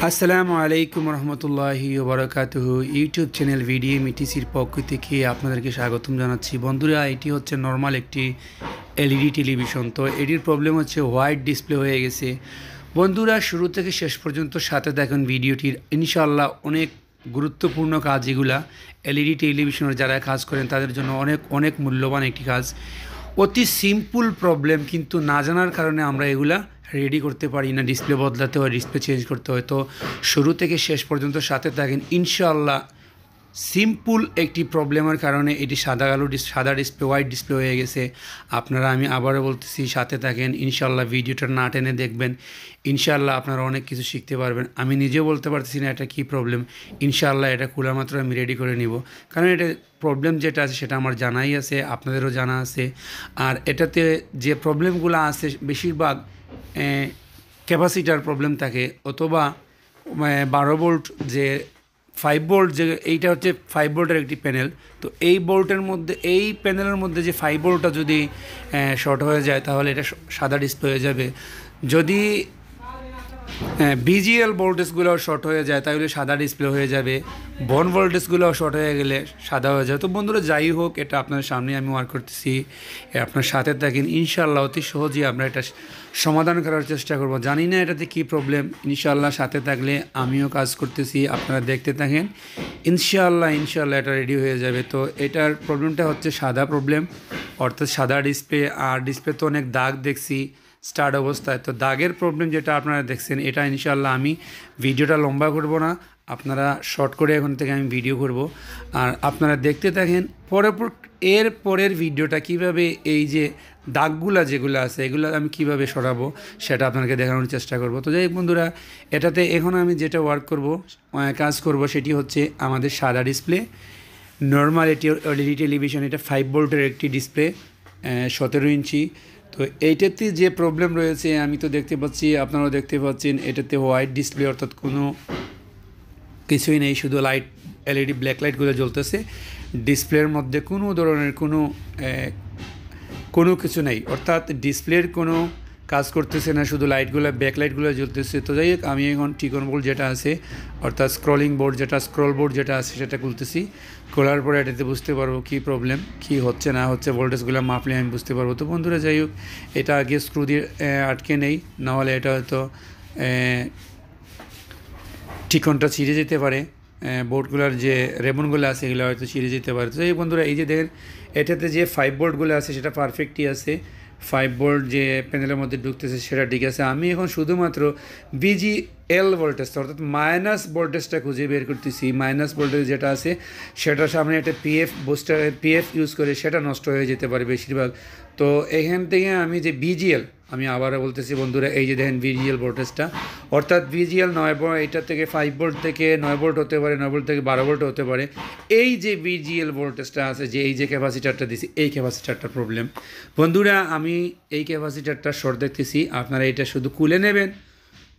আসসালামু আলাইকুম রহমতুল্লাহি ওবরাকাতুহু। ইউটিউব চ্যানেল ভিডিও মিটিসির পক্ষ থেকে আপনাদেরকে স্বাগতম জানাচ্ছি। বন্ধুরা, এটি হচ্ছে নর্মাল একটি এলইডি টেলিভিশন। তো এটির প্রবলেম হচ্ছে হোয়াইট ডিসপ্লে হয়ে গেছে। বন্ধুরা, শুরু থেকে শেষ পর্যন্ত সাথে দেখুন ভিডিওটির। ইনশাআল্লাহ অনেক গুরুত্বপূর্ণ কাজ এগুলা। এলইডি টেলিভিশনের যারা কাজ করেন তাদের জন্য অনেক অনেক মূল্যবান একটি কাজ। অতি সিম্পল প্রবলেম, কিন্তু না জানার কারণে আমরা এগুলা রেডি করতে পারি না। ডিসপ্লে বদলাতে হয়, ডিসপ্লে চেঞ্জ করতে হয়। তো শুরু থেকে শেষ পর্যন্ত সাথে থাকেন। ইনশাআল্লাহ সিম্পল একটি প্রবলেমের কারণে এটি সাদা ডিসপ্লে হোয়াইট ডিসপ্লে হয়ে গেছে। আপনারা, আমি আবারও বলতেছি, সাথে থাকেন। ইনশাআল্লাহ ভিডিওটা না টেনে দেখবেন। ইনশাআল্লাহ আপনারা অনেক কিছু শিখতে পারবেন। আমি নিজেও বলতে পারতেছি না এটা কী প্রবলেম। ইনশাআল্লাহ এটা খোলা মাত্র আমি রেডি করে নিব, কারণ এটা প্রবলেম যেটা আছে সেটা আমার জানাই আছে, আপনাদেরও জানা আছে। আর এটাতে যে প্রবলেমগুলো আছে বেশিরভাগ ক্যাপাসিটার প্রবলেম থাকে, অথবা 12 ভোল্ট যে 5 ভোল্ট, যে এইটা হচ্ছে 5 ভোল্টের একটি প্যানেল। তো এই ভোল্টের মধ্যে, এই প্যানেলের মধ্যে যে 5 ভোল্টটা যদি শর্ট হয়ে যায় তাহলে এটা সাদা ডিসপ্লে হয়ে যাবে। যদি বিজিএল ভোল্টেজগুলোও শর্ট হয়ে যায় তাহলে সাদা ডিসপ্লে হয়ে যাবে। বন ভোল্টেজগুলোও শর্ট হয়ে গেলে সাদা হয়ে যায়। তো বন্ধুরা, যাই হোক, এটা আপনার সামনে আমি ওয়ার্ক করতেছি, আপনার সাথে থাকেন। ইনশাআল্লাহ অতি সহজেই আমরা এটা সমাধান করার চেষ্টা করব। জানি না এটাতে কী প্রবলেম। ইনশাআল্লাহ সাথে থাকলে আমিও কাজ করতেছি, আপনারা দেখতে থাকেন। ইনশাআল্লাহ এটা রেডি হয়ে যাবে। তো এটার প্রবলেমটা হচ্ছে সাদা প্রবলেম, অর্থাৎ সাদা ডিসপ্লে। আর ডিসপ্লে তো অনেক দাগ দেখছি স্টার্ট অবস্থায়। তো দাগের প্রবলেম যেটা আপনারা দেখছেন, এটা ইনশাআল্লাহ আমি ভিডিওটা লম্বা করব না, আপনারা শর্ট করে এখন থেকে আমি ভিডিও করব। আর আপনারা দেখতে থাকেন। এর পরের ভিডিওটা কিভাবে এই যে দাগগুলা যেগুলো আছে এগুলো আমি কিভাবে সরাবো সেটা আপনাকে দেখানোর চেষ্টা করব। তো যাই হোক বন্ধুরা, এটাতে এখন আমি যেটা কাজ করব সেটি হচ্ছে আমাদের সাদা ডিসপ্লে। নর্মাল এটি এলইডি টেলিভিশন, এটা 5 ভোল্টের একটি ডিসপ্লে, 17 ইঞ্চি। তো এইটাতে যে প্রবলেম রয়েছে আমি তো দেখতে পাচ্ছি, আপনারাও দেখতে পাচ্ছেন, এটাতে হোয়াইট ডিসপ্লে, অর্থাৎ কোনো কিছুই নেই, শুধু লাইট, এলইডি ব্ল্যাক লাইটগুলো জ্বলতেছে। ডিসপ্লের মধ্যে কোনো ধরনের কোনো কিছু নেই, অর্থাৎ ডিসপ্লের কোনো কাজ করতেছে না, শুধু লাইটগুলো, ব্যাক লাইটগুলো জ্বলতেছে। তো যাই হোক, আমি এখন টিকন বোর্ড যেটা আছে, অর্থাৎ স্ক্রল বোর্ড যেটা আছে সেটা খুলতেছি। খোলার পরে এটাতে বুঝতে পারবো কী প্রবলেম, কী হচ্ছে না হচ্ছে, ভোল্টেজগুলো মাপলে আমি বুঝতে পারবো। তো বন্ধুরা, যাই হোক, এটা আগে স্ক্রু দিয়ে আটকে নেই, নাহলে এটা হয়তো টিকনটা ছিঁড়ে যেতে পারে। বোর্ডগুলোর যে রেবনগুলো আছে এগুলো হয়তো ছিঁড়ে যেতে পারে। তো এই বন্ধুরা, এই যে দেখেন, এটাতে যে 5 ভোল্টগুলো আছে সেটা পারফেক্টই আছে। 5 ভোল্ট যে প্যানেলের মধ্যে ঢুকতেছে সেটা ঠিক আছে। আমি এখন শুধুমাত্র বিজিএল ভোল্টেজ, অর্থাৎ মাইনাস ভোল্টেজটা খুঁজে বের করতেছি। মাইনাস ভোল্টেজ যেটা আছে সেটার সামনে একটা পিএফ ইউজ করে সেটা নষ্ট হয়ে যেতে পারে বেশিরভাগ। তো এখান থেকে আমি যে বিজিএল, আমি আবারও বলতেছি বন্ধুরা, এই যে দেখেন বিজিএল ভোল্টেজটা, অর্থাৎ বিজিএল 9 ভোল্ট, এটা থেকে 5 ভোল্ট থেকে 9 ভোল্ট হতে পারে, 9 ভোল্ট থেকে 12 ভোল্ট হতে পারে। এই যে বিজিএল ভোল্টেজটা আছে, যে এই যে ক্যাপাসিটারটা দিছি, এই ক্যাপাসিটারটা প্রবলেম। বন্ধুরা, আমি এই ক্যাপাসিটারটা শর্ট দেখতেছি, আপনারা এটা শুধু খুলে নেবেন,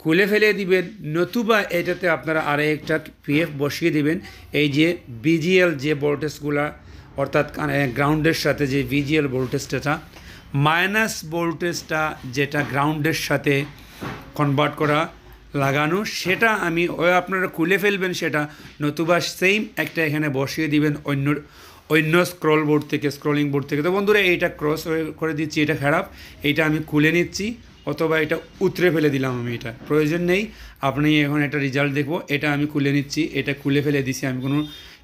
খুলে ফেলে দিবেন, নতুবা এটাতে আপনারা আরও একটা পিএফ বসিয়ে দিবেন। এই যে বিজিএল যে ভোল্টেজগুলা, অর্থাৎ গ্রাউন্ডের সাথে যে বিজিএল ভোল্টেজটা, মাইনাস ভোল্টেজটা যেটা গ্রাউন্ডের সাথে কনভার্ট করা লাগানো, সেটা আপনারা খুলে ফেলবেন সেটা, নতুবা সেম একটা এখানে বসিয়ে দিবেন অন্য স্ক্রলিং বোর্ড থেকে। তো বন্ধুরা, এইটা ক্রস করে দিচ্ছি, এটা খারাপ, এইটা আমি খুলে নিচ্ছি, অথবা এটা উতরে ফেলে দিলাম। আমি এটা প্রয়োজন নেই, আপনি এখন একটা রেজাল্ট দেখবো। এটা আমি খুলে নিচ্ছি, এটা খুলে ফেলে দিছি, আমি কোনো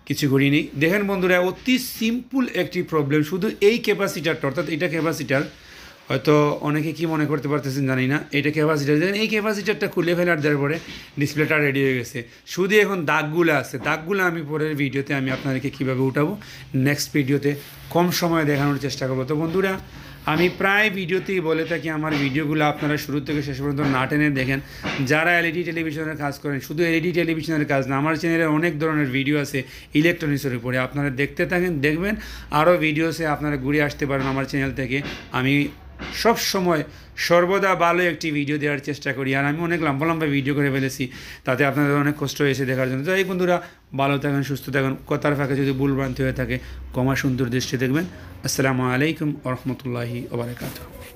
কিছু করিনি। দেখেন বন্ধুরা, অতি সিম্পল একটি প্রবলেম, শুধু এই ক্যাপাসিটারটা, অর্থাৎ এটা ক্যাপাসিটার, হয়তো অনেকে কি মনে করতে পারতেছেন জানি না, এটা ক্যাপাসিটার। দেখেন, এই ক্যাপাসিটারটা খুলে ফেলার দেওয়ার পরে ডিসপ্লেটা রেডি হয়ে গেছে। শুধু এখন দাগগুলো আছে, দাগগুলো আমি পরের ভিডিওতে আমি আপনাদেরকে কীভাবে উঠাবো নেক্সট ভিডিওতে কম সময়ে দেখানোর চেষ্টা করবো। তো বন্ধুরা, আমি প্রায় ভিডিওতেই বলে থাকি, আমার ভিডিওগুলো আপনারা শুরু থেকে শেষ পর্যন্ত না টেনে দেখেন। যারা এলইডি টেলিভিশনের কাজ করেন, শুধু এলইডি টেলিভিশনের কাজ না, আমার চ্যানেলে অনেক ধরনের ভিডিও আছে ইলেকট্রনিক্সের উপরে, আপনারা দেখতে থাকেন, দেখবেন আরও ভিডিওসে আপনারা ঘুরে আসতে পারেন আমার চ্যানেল থেকে। আমি সব সময় সর্বদা ভালো একটি ভিডিও দেওয়ার চেষ্টা করি। আর আমি অনেক লম্বা লম্বা ভিডিও করে ফেলেছি, তাতে আপনাদের অনেক কষ্ট হয়েছে দেখার জন্য। তো এই বন্ধুরা, ভালো থাকেন, সুস্থ থাকেন। কথার ফাঁকে যদি ভুলভ্রান্তি হয়ে থাকে, সুন্দর দৃষ্টি দেখবেন। আসসালামু আলাইকুম ওয়া রাহমাতুল্লাহি ওয়া বারাকাতুহু।